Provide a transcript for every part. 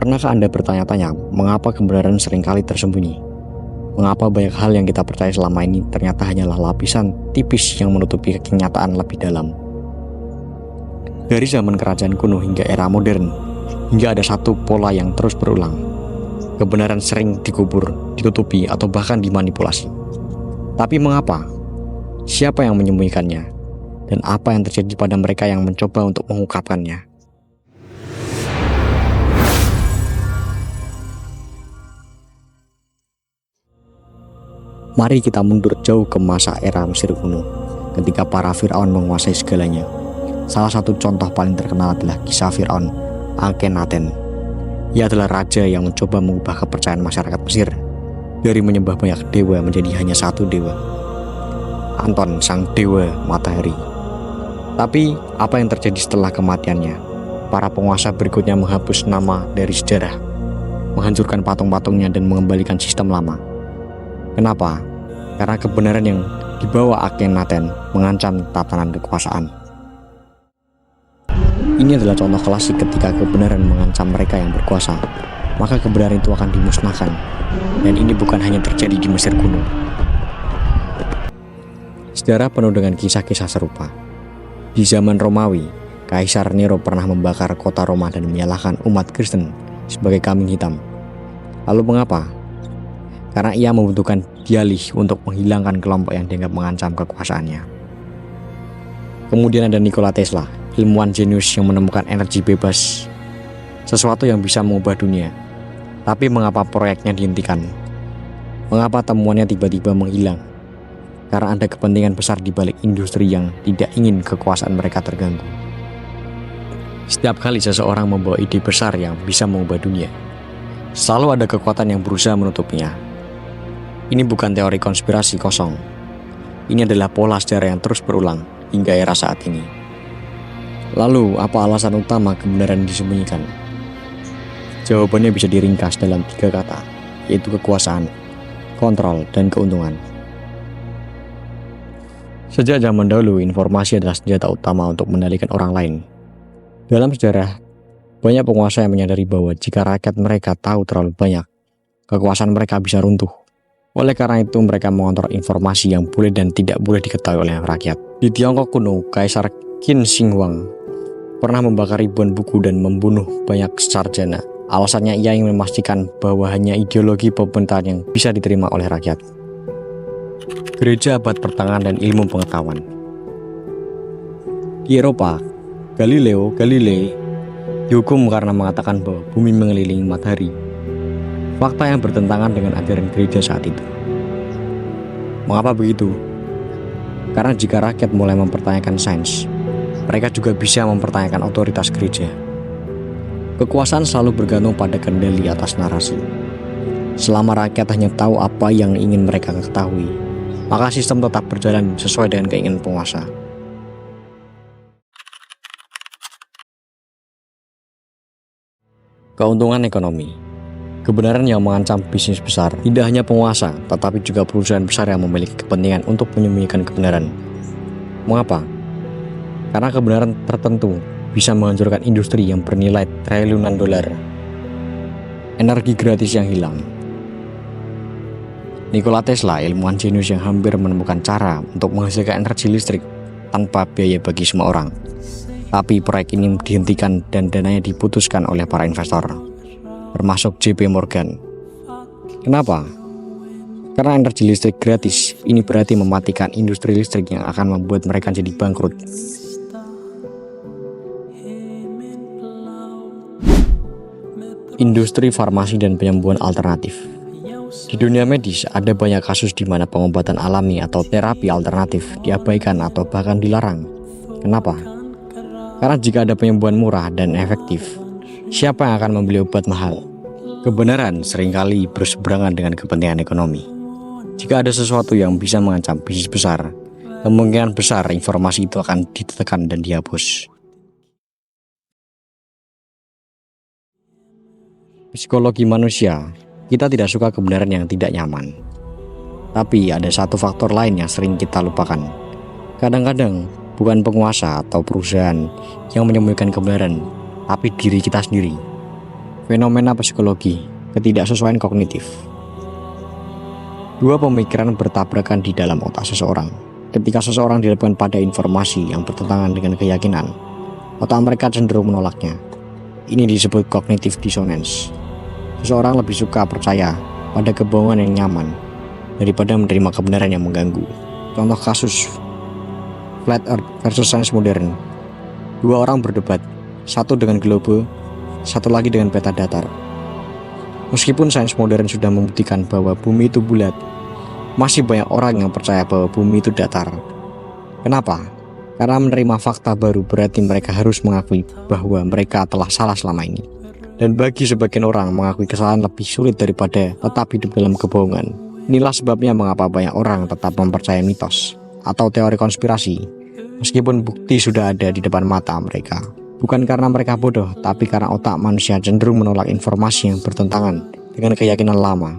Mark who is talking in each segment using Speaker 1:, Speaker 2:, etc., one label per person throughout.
Speaker 1: Pernahkah Anda bertanya-tanya mengapa kebenaran seringkali tersembunyi? Mengapa banyak hal yang kita percaya selama ini ternyata hanyalah lapisan tipis yang menutupi kenyataan lebih dalam? Dari zaman kerajaan kuno hingga era modern, hingga ada satu pola yang terus berulang. Kebenaran sering dikubur, ditutupi, atau bahkan dimanipulasi. Tapi mengapa? Siapa yang menyembunyikannya? Dan apa yang terjadi pada mereka yang mencoba untuk mengungkapkannya? Mari kita mundur jauh ke masa era Mesir kuno, ketika para Fir'aun menguasai segalanya. Salah satu contoh paling terkenal adalah kisah Fir'aun Akhenaten. Ia adalah raja yang mencoba mengubah kepercayaan masyarakat Mesir dari menyembah banyak dewa menjadi hanya satu dewa, Anton, sang dewa matahari. Tapi apa yang terjadi setelah kematiannya? Para penguasa berikutnya menghapus nama dari sejarah, menghancurkan patung-patungnya dan mengembalikan sistem lama. Kenapa? Karena kebenaran yang dibawa Akhenaten mengancam tatanan kekuasaan. Ini adalah contoh klasik ketika kebenaran mengancam mereka yang berkuasa, maka kebenaran itu akan dimusnahkan. Dan ini bukan hanya terjadi di Mesir kuno. Sejarah penuh dengan kisah-kisah serupa. Di zaman Romawi, Kaisar Nero pernah membakar kota Roma dan menyalahkan umat Kristen sebagai kambing hitam. Lalu mengapa? Karena ia membutuhkan dialih untuk menghilangkan kelompok yang dianggap mengancam kekuasaannya. Kemudian ada Nikola Tesla, ilmuwan jenius yang menemukan energi bebas, sesuatu yang bisa mengubah dunia. Tapi mengapa proyeknya dihentikan? Mengapa temuannya tiba-tiba menghilang? Karena ada kepentingan besar di balik industri yang tidak ingin kekuasaan mereka terganggu. Setiap kali seseorang membawa ide besar yang bisa mengubah dunia, selalu ada kekuatan yang berusaha menutupinya. Ini bukan teori konspirasi kosong. Ini adalah pola sejarah yang terus berulang hingga era saat ini. Lalu, apa alasan utama kebenaran disembunyikan? Jawabannya bisa diringkas dalam 3 kata, yaitu kekuasaan, kontrol, dan keuntungan. Sejak zaman dahulu, informasi adalah senjata utama untuk mengendalikan orang lain. Dalam sejarah, banyak penguasa yang menyadari bahwa jika rakyat mereka tahu terlalu banyak, kekuasaan mereka bisa runtuh. Oleh karena itu, mereka mengontrol informasi yang boleh dan tidak boleh diketahui oleh rakyat. Di Tiongkok kuno, Kaisar Qin Shi Huang pernah membakar ribuan buku dan membunuh banyak sarjana. Alasannya ia ingin memastikan bahwa hanya ideologi pemerintahan yang bisa diterima oleh rakyat. Gereja abad pertengahan dan ilmu pengetahuan. Di Eropa, Galileo Galilei dihukum karena mengatakan bahwa bumi mengelilingi matahari. Fakta yang bertentangan dengan ajaran gereja saat itu. Mengapa begitu? Karena jika rakyat mulai mempertanyakan sains, mereka juga bisa mempertanyakan otoritas gereja. Kekuasaan selalu bergantung pada kendali atas narasi. Selama rakyat hanya tahu apa yang ingin mereka ketahui, maka sistem tetap berjalan sesuai dengan keinginan penguasa. Keuntungan ekonomi. Kebenaran yang mengancam bisnis besar tidak hanya penguasa, tetapi juga perusahaan besar yang memiliki kepentingan untuk menyembunyikan kebenaran. Mengapa? Karena kebenaran tertentu bisa menghancurkan industri yang bernilai triliunan dolar. Energi gratis yang hilang. Nikola Tesla, ilmuwan jenius yang hampir menemukan cara untuk menghasilkan energi listrik tanpa biaya bagi semua orang. Tapi proyek ini dihentikan dan dananya diputuskan oleh para investor, termasuk JP Morgan. Kenapa? Karena energi listrik gratis ini berarti mematikan industri listrik yang akan membuat mereka jadi bangkrut. Industri farmasi dan penyembuhan alternatif. Di dunia medis ada banyak kasus di mana pengobatan alami atau terapi alternatif diabaikan atau bahkan dilarang. Kenapa? Karena jika ada penyembuhan murah dan efektif, siapa yang akan membeli obat mahal? Kebenaran seringkali berseberangan dengan kepentingan ekonomi. Jika ada sesuatu yang bisa mengancam bisnis besar, kemungkinan besar informasi itu akan ditekan dan dihapus. Psikologi manusia, kita tidak suka kebenaran yang tidak nyaman. Tapi ada satu faktor lain yang sering kita lupakan. Kadang-kadang bukan penguasa atau perusahaan yang menyembunyikan kebenaran, tapi diri kita sendiri. Fenomena psikologi, ketidaksesuaian kognitif. Dua pemikiran bertabrakan di dalam otak seseorang. Ketika seseorang dihadapkan pada informasi yang bertentangan dengan keyakinan, otak mereka cenderung menolaknya. Ini disebut cognitive dissonance. Seseorang lebih suka percaya pada kebohongan yang nyaman daripada menerima kebenaran yang mengganggu. Contoh kasus Flat Earth versus sains modern. Dua orang berdebat, satu dengan globe, satu lagi dengan peta datar. Meskipun sains modern sudah membuktikan bahwa bumi itu bulat, masih banyak orang yang percaya bahwa bumi itu datar. Kenapa? Karena menerima fakta baru berarti mereka harus mengakui bahwa mereka telah salah selama ini. Dan bagi sebagian orang, mengakui kesalahan lebih sulit daripada tetap hidup dalam kebohongan. Inilah sebabnya mengapa banyak orang tetap mempercayai mitos atau teori konspirasi, meskipun bukti sudah ada di depan mata mereka. Bukan karena mereka bodoh, tapi karena otak manusia cenderung menolak informasi yang bertentangan dengan keyakinan lama.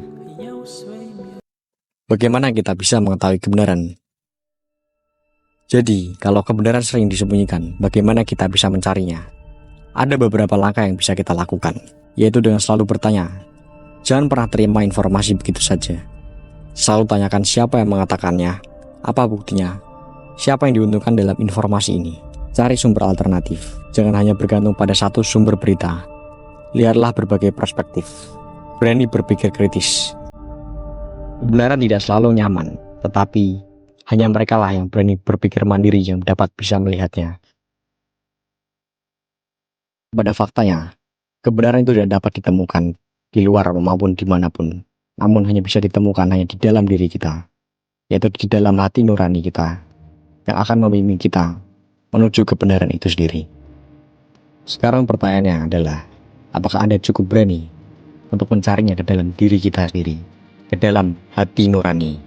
Speaker 1: Bagaimana kita bisa mengetahui kebenaran? Jadi, kalau kebenaran sering disembunyikan, bagaimana kita bisa mencarinya? Ada beberapa langkah yang bisa kita lakukan, yaitu dengan selalu bertanya. Jangan pernah terima informasi begitu saja. Selalu tanyakan siapa yang mengatakannya, apa buktinya, siapa yang diuntungkan dalam informasi ini. Cari sumber alternatif, jangan hanya bergantung pada satu sumber berita. Lihatlah berbagai perspektif, berani berpikir kritis. Kebenaran tidak selalu nyaman, tetapi hanya mereka lah yang berani berpikir mandiri yang dapat bisa melihatnya. Pada faktanya, kebenaran itu tidak dapat ditemukan di luar maupun dimanapun, namun hanya bisa ditemukan hanya di dalam diri kita, yaitu di dalam hati nurani kita, yang akan membimbing kita menuju kebenaran itu sendiri. Sekarang pertanyaannya adalah, apakah Anda cukup berani untuk mencarinya ke dalam diri kita sendiri, ke dalam hati nurani?